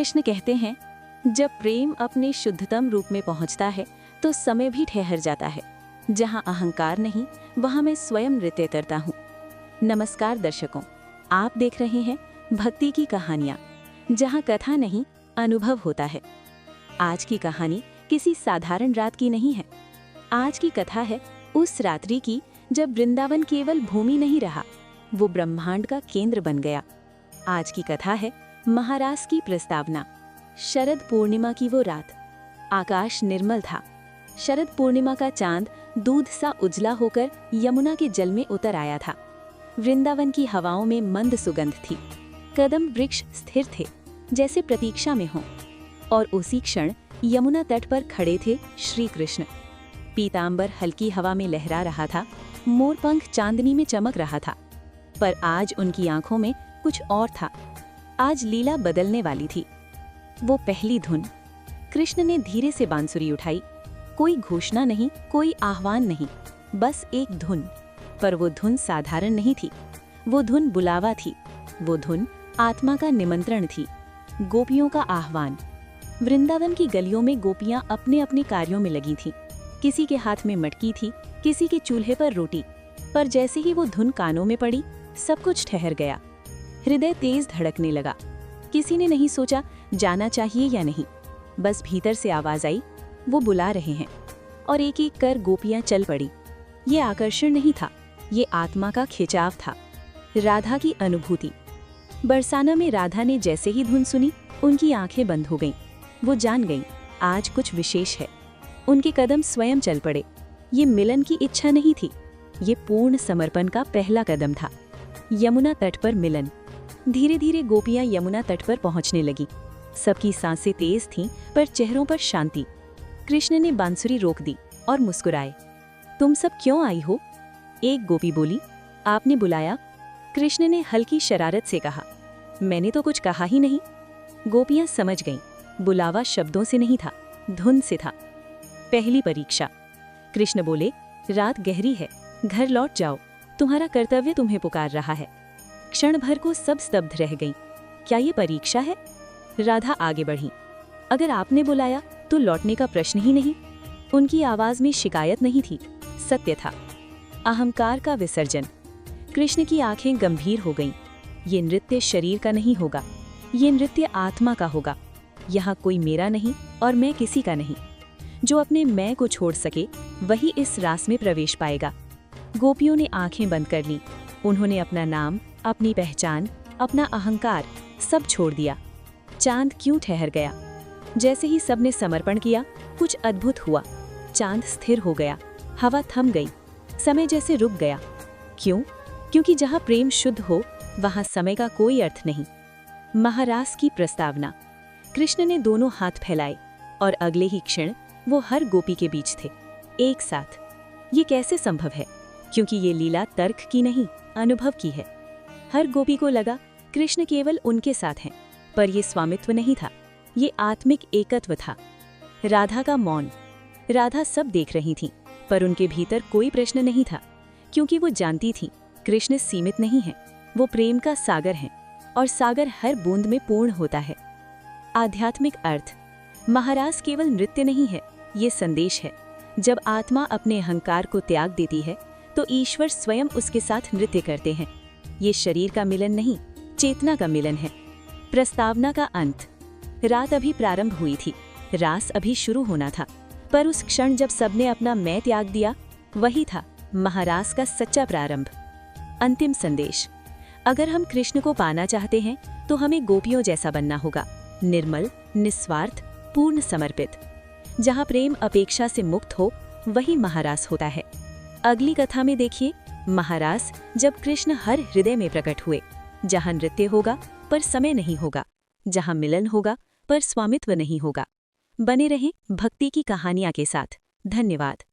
कृष्ण कहते हैं, जब प्रेम अपने शुद्धतम रूप में पहुंचता है तो समय भी ठहर जाता है। जहां अहंकार नहीं, वहां मैं स्वयं नृत्य करता हूं। नमस्कार दर्शकों, आप देख रहे हैं भक्ति की कहानियां, जहां कथा नहीं, अनुभव होता है। आज की कहानी किसी साधारण रात की नहीं है। आज की कथा है उस रात्रि की जब वृंदावन केवल भूमि नहीं रहा, वो ब्रह्मांड का केंद्र बन गया। आज की कथा है महारास की प्रस्तावना। शरद पूर्णिमा की वो रात, आकाश निर्मल था। शरद पूर्णिमा का चांद दूध सा उजला होकर यमुना के जल में उतर आया था। वृंदावन की हवाओं में मंद सुगंध थी। कदम वृक्ष स्थिर थे, जैसे प्रतीक्षा में हों। और उसी क्षण यमुना तट पर खड़े थे श्री कृष्ण। पीतांबर हल्की हवा में लहरा रहा था, मोरपंख चांदनी में चमक रहा था। पर आज उनकी आंखों में कुछ और था। आज लीला बदलने वाली थी। वो पहली धुन। कृष्ण ने धीरे से बांसुरी उठाई। कोई घोषणा नहीं, कोई आह्वान नहीं, बस एक धुन। पर वो धुन साधारण नहीं थी। वो धुन बुलावा थी। वो धुन आत्मा का निमंत्रण थी, गोपियों का आह्वान। वृंदावन की गलियों में गोपियां अपने अपने कार्यों में लगी थीं। किसी के हाथ में मटकी थी, किसी के चूल्हे पर रोटी। पर जैसे ही वो धुन कानों में पड़ी, सब कुछ ठहर गया। हृदय तेज धड़कने लगा। किसी ने नहीं सोचा जाना चाहिए या नहीं, बस भीतर से आवाज आई, वो बुला रहे हैं। और एक एक कर गोपियां चल पड़ी। ये आकर्षण नहीं था, ये आत्मा का खिंचाव था, राधा की अनुभूति। बरसाना में राधा ने जैसे ही धुन सुनी, उनकी आंखें बंद हो गईं। वो जान गईं, आज कुछ विशेष है। उनके कदम स्वयं चल पड़े। ये मिलन की इच्छा नहीं थी, ये पूर्ण समर्पण का पहला कदम था। यमुना तट पर मिलन। धीरे धीरे गोपियां यमुना तट पर पहुंचने लगी। सबकी सांसें तेज थीं, पर चेहरों पर शांति। कृष्ण ने बांसुरी रोक दी और मुस्कुराए। तुम सब क्यों आई हो? एक गोपी बोली। आपने बुलाया? कृष्ण ने हल्की शरारत से कहा। मैंने तो कुछ कहा ही नहीं। गोपियां समझ गईं, बुलावा शब्दों से नहीं था, धुन से था। पहली परीक्षा। कृष्ण बोले, रात गहरी है, घर लौट जाओ, तुम्हारा कर्तव्य तुम्हें पुकार रहा है। क्षण भर को सब स्तब्ध रह गईं। क्या ये परीक्षा है? राधा आगे बढ़ी। अगर आपने बुलाया तो लौटने का प्रश्न ही नहीं। उनकी आवाज में शिकायत नहीं थी, सत्य था। अहंकार का विसर्जन। कृष्ण की आंखें गंभीर हो गईं। ये नृत्य शरीर का नहीं होगा, ये नृत्य आत्मा का होगा। यहाँ कोई मेरा नहीं और मैं किसी का नहीं। जो अपने मैं को छोड़ सके, वही इस रास में प्रवेश पाएगा। गोपियों ने आंखें बंद कर लीं। उन्होंने अपना नाम, अपनी पहचान, अपना अहंकार सब छोड़ दिया। चांद क्यों ठहर गया? जैसे ही सबने समर्पण किया, कुछ अद्भुत हुआ। चांद स्थिर हो गया, हवा थम गई, समय जैसे रुक गया। क्यों? क्योंकि जहां प्रेम शुद्ध हो, वहां समय का कोई अर्थ नहीं। महारास की प्रस्तावना। कृष्ण ने दोनों हाथ फैलाए और अगले ही क्षण वो हर गोपी के बीच थे, एक साथ। ये कैसे संभव है? क्योंकि ये लीला तर्क की नहीं, अनुभव की है। हर गोपी को लगा कृष्ण केवल उनके साथ हैं, पर ये स्वामित्व नहीं था, ये आत्मिक एकत्व था। राधा का मौन। राधा सब देख रही थी, पर उनके भीतर कोई प्रश्न नहीं था, क्योंकि वो जानती थी कृष्ण सीमित नहीं है, वो प्रेम का सागर है, और सागर हर बूंद में पूर्ण होता है। आध्यात्मिक अर्थ। महारास केवल नृत्य नहीं है, ये संदेश है। जब आत्मा अपने अहंकार को त्याग देती है, तो ईश्वर स्वयं उसके साथ नृत्य करते हैं। ये शरीर का मिलन नहीं, चेतना का मिलन है। प्रस्तावना का अंत। रात अभी प्रारंभ हुई थी, रास अभी शुरू होना था, पर उस क्षण जब सबने अपना मैं त्याग दिया, वही था महारास का सच्चा प्रारंभ। अंतिम संदेश। अगर हम कृष्ण को पाना चाहते हैं, तो हमें गोपियों जैसा बनना होगा, निर्मल, निस्वार्थ, पूर्ण समर्पित। जहाँ प्रेम अपेक्षा से मुक्त हो, वही महारास होता है। अगली कथा में देखिए, महारास जब कृष्ण हर हृदय में प्रकट हुए। जहाँ नृत्य होगा पर समय नहीं होगा, जहाँ मिलन होगा पर स्वामित्व नहीं होगा। बने रहें भक्ति की कहानियां के साथ। धन्यवाद।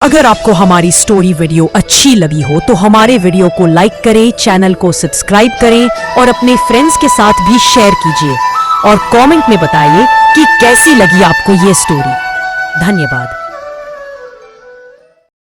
अगर आपको हमारी स्टोरी वीडियो अच्छी लगी हो तो हमारे वीडियो को लाइक करें, चैनल को सब्सक्राइब करें और अपने फ्रेंड्स के साथ भी शेयर कीजिए। और कमेंट में बताइए कि कैसी लगी आपको ये स्टोरी। धन्यवाद।